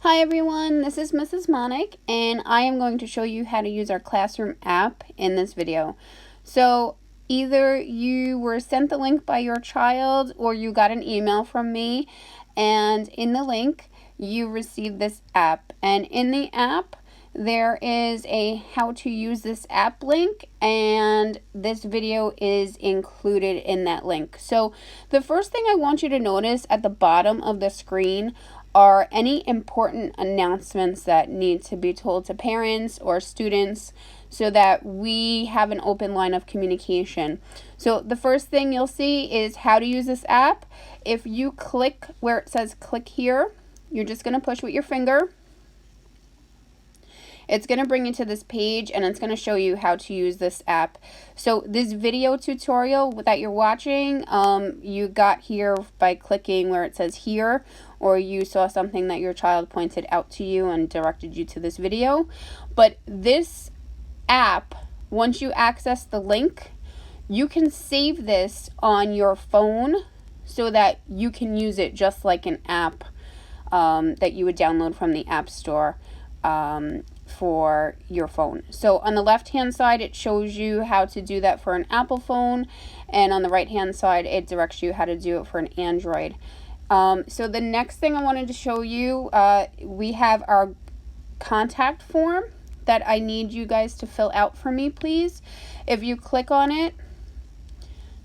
Hi everyone, this is Mrs Monock and I am going to show you how to use our classroom app in this video. So either you were sent the link by your child or you got an email from me, and in the link you received this app, and in the app there is a how to use this app link, and this video is included in that link. So the first thing I want you to notice at the bottom of the screen are any important announcements that need to be told to parents or students so that we have an open line of communication. So the first thing you'll see is how to use this app. If you click where it says click here, you're just going to push with your finger. It's going to bring you to this page and it's going to show you how to use this app. So this video tutorial that you're watching, you got here by clicking where it says here, or you saw something that your child pointed out to you and directed you to this video. But this app, once you access the link, you can save this on your phone so that you can use it just like an app that you would download from the App Store for your phone. So on the left hand side it shows you how to do that for an Apple phone, and on the right hand side it directs you how to do it for an Android. So the next thing I wanted to show you, we have our contact form that I need you guys to fill out for me, please. If you click on it,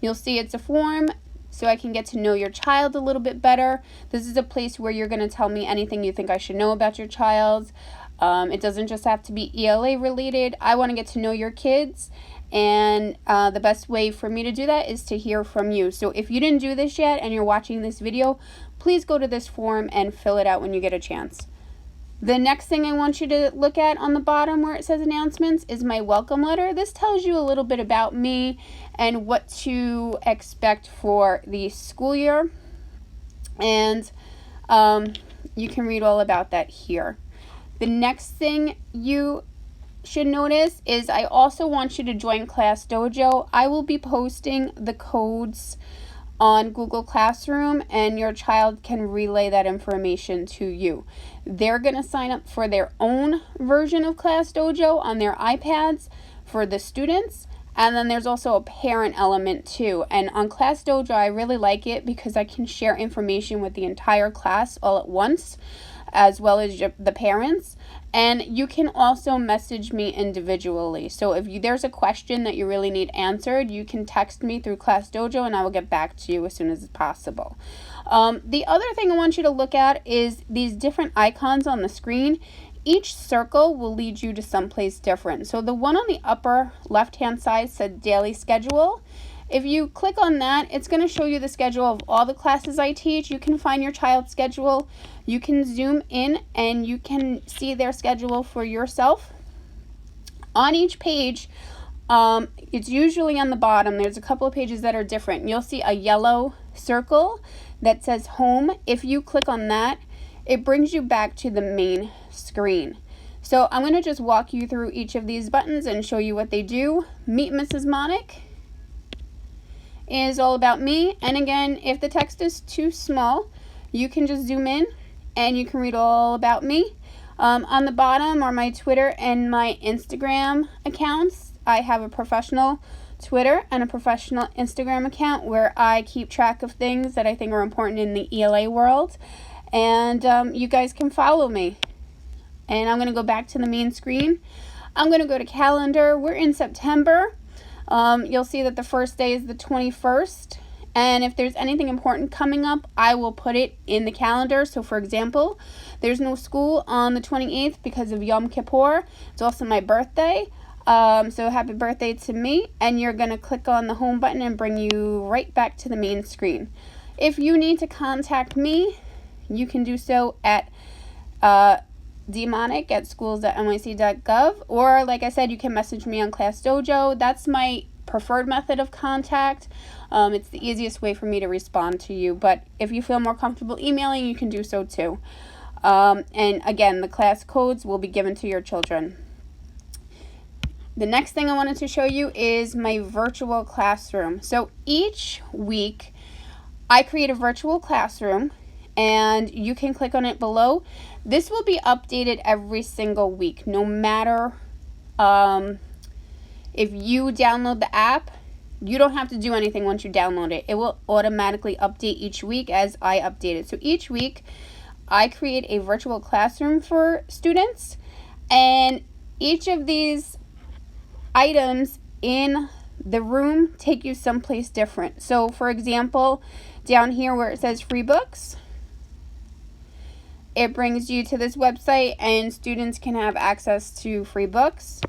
you'll see it's a form so I can get to know your child a little bit better. This is a place where you're going to tell me anything you think I should know about your child. It doesn't just have to be ELA related. I want to get to know your kids, and the best way for me to do that is to hear from you. So if you didn't do this yet and you're watching this video, please go to this form and fill it out when you get a chance. The next thing I want you to look at on the bottom where it says announcements is my welcome letter. This tells you a little bit about me and what to expect for the school year, and you can read all about that here. The next thing you should notice is I also want you to join Class Dojo. I will be posting the codes on Google Classroom, and your child can relay that information to you. They're going to sign up for their own version of Class Dojo on their iPads for the students, and then there's also a parent element too. And on Class Dojo I really like it because I can share information with the entire class all at once, as well as the parents. And you can also message me individually. So if there's a question that you really need answered, you can text me through Class Dojo and I will get back to you as soon as possible. The other thing I want you to look at is these different icons on the screen. Each circle will lead you to someplace different. So the one on the upper left hand side said daily schedule. If you click on that, it's going to show you the schedule of all the classes I teach. You can find your child's schedule. You can zoom in and you can see their schedule for yourself. On each page, it's usually on the bottom. There's a couple of pages that are different. You'll see a yellow circle that says home. If you click on that, it brings you back to the main screen. So I'm going to just walk you through each of these buttons and show you what they do. Meet Mrs Monock is all about me, and again, if the text is too small, you can just zoom in and you can read all about me. On the bottom are my Twitter and my Instagram accounts. I have a professional Twitter and a professional Instagram account where I keep track of things that I think are important in the ELA world, and you guys can follow me. And I'm going to go back to the main screen. I'm going to go to calendar. We're in September. You'll see that the first day is the 21st, and if there's anything important coming up, I will put it in the calendar. So for example, there's no school on the 28th because of Yom Kippur. It's also my birthday, so happy birthday to me. And you're going to click on the home button and bring you right back to the main screen. If you need to contact me, you can do so at dmonock@schools.nyc.gov, or like I said, you can message me on Class Dojo. That's my preferred method of contact. It's the easiest way for me to respond to you, but if you feel more comfortable emailing, you can do so too. And again, the class codes will be given to your children. The next thing I wanted to show you is my virtual classroom. So each week I create a virtual classroom, and you can click on it below. This will be updated every single week, no matter if you download the app. You don't have to do anything once you download it. It will automatically update each week as I update it. So each week I create a virtual classroom for students, and each of these items in the room take you someplace different. So for example, down here where it says free books, it brings you to this website and students can have access to free books.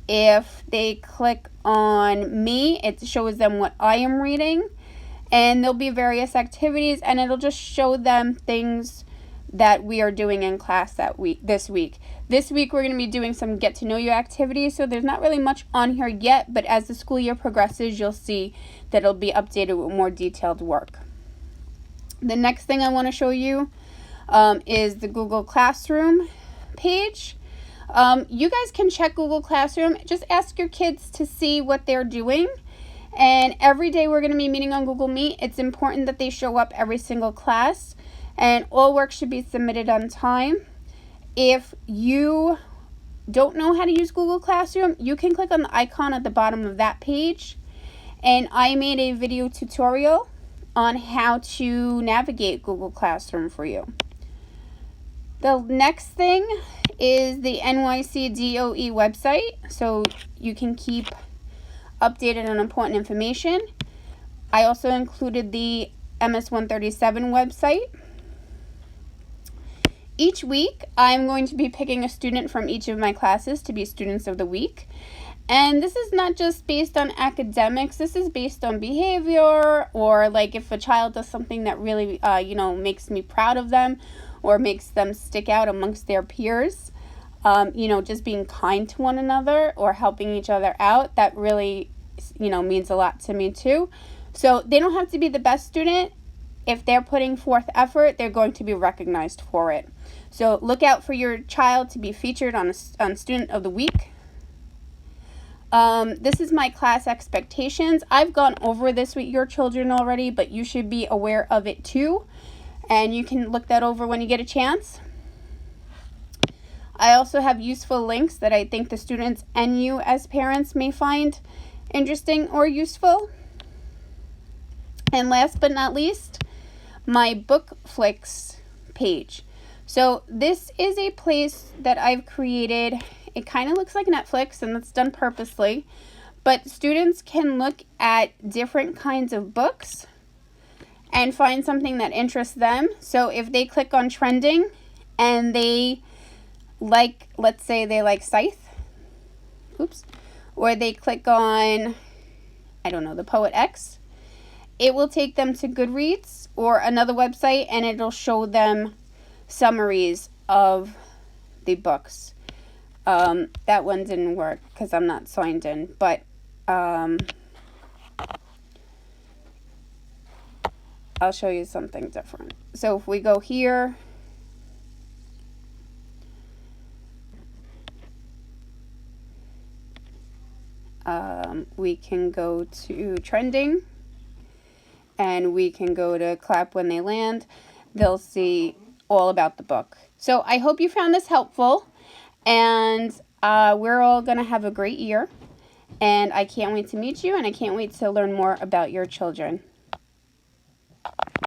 If they click on me, it shows them what I am reading, and there'll be various activities, and it'll just show them things that we are doing in class this week. This week we're going to be doing some get to know you activities, so there's not really much on here yet, but as the school year progresses, you'll see that it'll be updated with more detailed work. The next thing I want to show you is the Google Classroom page. You guys can check Google Classroom. Just ask your kids to see what they're doing. And every day we're going to be meeting on Google Meet. It's important that they show up every single class. And all work should be submitted on time. If you don't know how to use Google Classroom, you can click on the icon at the bottom of that page. And I made a video tutorial on how to navigate Google Classroom for you. The next thing is the nycdo website, so you can keep updated on important information. I also included the MS-137 website. Each week, I'm going to be picking a student from each of my classes to be Students of the Week. And this is not just based on academics, this is based on behavior, or like if a child does something that really, makes me proud of them, or makes them stick out amongst their peers. Just being kind to one another or helping each other out, that really, means a lot to me too. So they don't have to be the best student. If they're putting forth effort, they're going to be recognized for it. So look out for your child to be featured on Student of the Week. This is my class expectations. I've gone over this with your children already, but you should be aware of it too. And you can look that over when you get a chance. I also have useful links that I think the students and you as parents may find interesting or useful. And last but not least, my book flicks page. So this is a place that I've created. It kind of looks like Netflix, and that's done purposely. But students can look at different kinds of books and find something that interests them. So if they click on trending and they like, let's say they like Scythe, or they click on, the Poet X, it will take them to Goodreads or another website, and it'll show them summaries of the books. That one didn't work because I'm not signed in, but I'll show you something different. So if we go here, we can go to trending, and we can go to clap when they land. They'll see all about the book. So I hope you found this helpful, and we're all going to have a great year, and I can't wait to meet you, and I can't wait to learn more about your children.